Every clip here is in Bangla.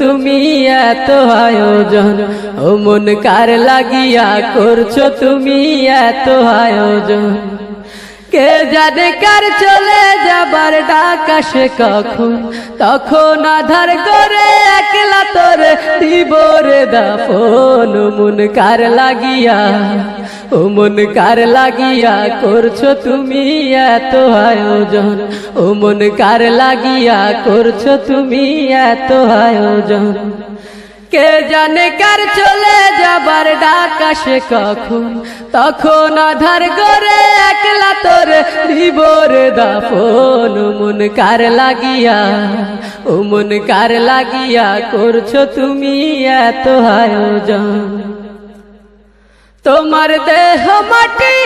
তুমি এত আয়োজন, ও মন কার লাগিয়া করছো তুমি এত আয়োজন। কে জানে কার চলে যাবার ডাক আসে কখন, তখন আধার করে একলা তোরে দিব রে দাফন। ও মন কার লাগিয়া, ও মন কার লাগিয়া করছো তুমি এত আয়োজন, ও মন কার লাগিয়া করছো তুমি এত আয়োজন। কে জানে কার চলে যাবার ডাক আসে কখন, তখন আধার করে একলা তোরে দিব রে দাফন। ও মন কার লাগিয়া, ও মন কার লাগিয়া করছো তুমি এত আয়োজন। তোমার দেহ মাটি,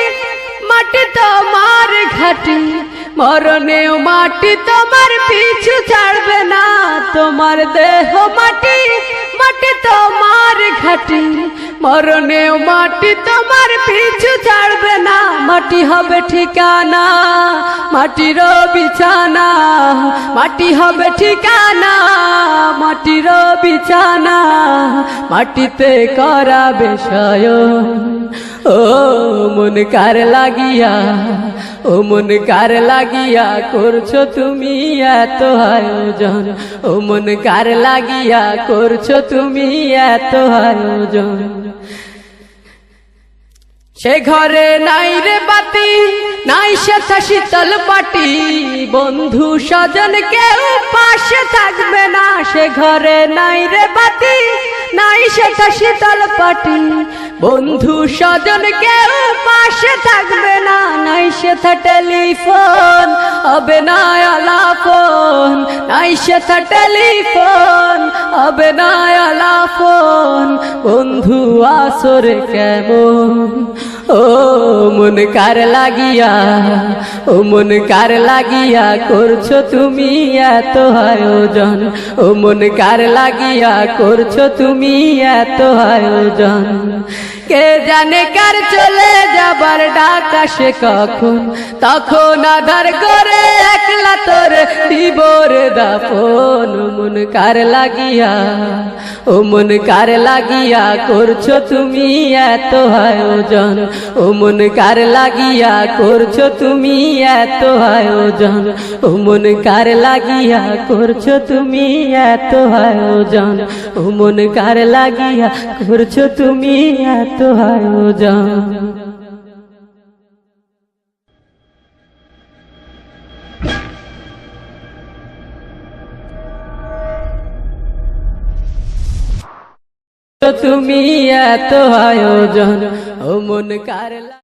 মাটি তোমার ঘাটি, মরণেও মাটি তোমার পিছু ছাড়বে না। তোমার দেহ মাটি, মাটি তোমার ঘাটি, মরণেও মাটি তোমার পিছু ছাড়বে না। মাটি হবে ঠিকানা, মাটির বিছানা, মাটি হবে ঠিকানা, মাটির বিছানা, মাটিতে করাবে শয়ন। ও মন কার লাগিয়া, ও মন কার লাগিয়া করছো তুমি এত আয়োজন, ও মন কার লাগিয়া করছো তুমি এত আয়োজন। সে ঘরে নাই রে বাতি, নাই সেথা শীতল পাটি, বন্ধু স্বজন কেউ পাশে থাকবে না। সে ঘরে নাই রে বাতি, নাই সেথা শীতল পাটি, বন্ধু স্বজন কেউ পাশে থাকবে না। নাই সেথা টেলিফোন, হবে না আলাপন, নাই সেথা টেলিফোন, হবে না আলাপন। বন্ধু আসরে কেমন, ও মন কার লাগিয়া, ও মন কার লাগিয়া করছো তুমি এত আয়োজন, ও মন কার লাগিয়া করছো তুমি এত আয়োজন। কে জানে কার চলে যাবার ডাক আসে কখন, তখন আধার করে একলা তোরে দিব রে দাফন। ও মন কার লাগিয়া, ও মন কার লাগিয়া করছো তুমি এত আয়োজন, ও মন কার লাগিয়া করছো তুমি এত আয়োজন, ও মন কার লাগিয়া করছো তুমি এত আয়োজন, ও মন কার লাগিয়া করছো তুমি এত আয়োজন। তুমি এত আয়োজন, ও মন কার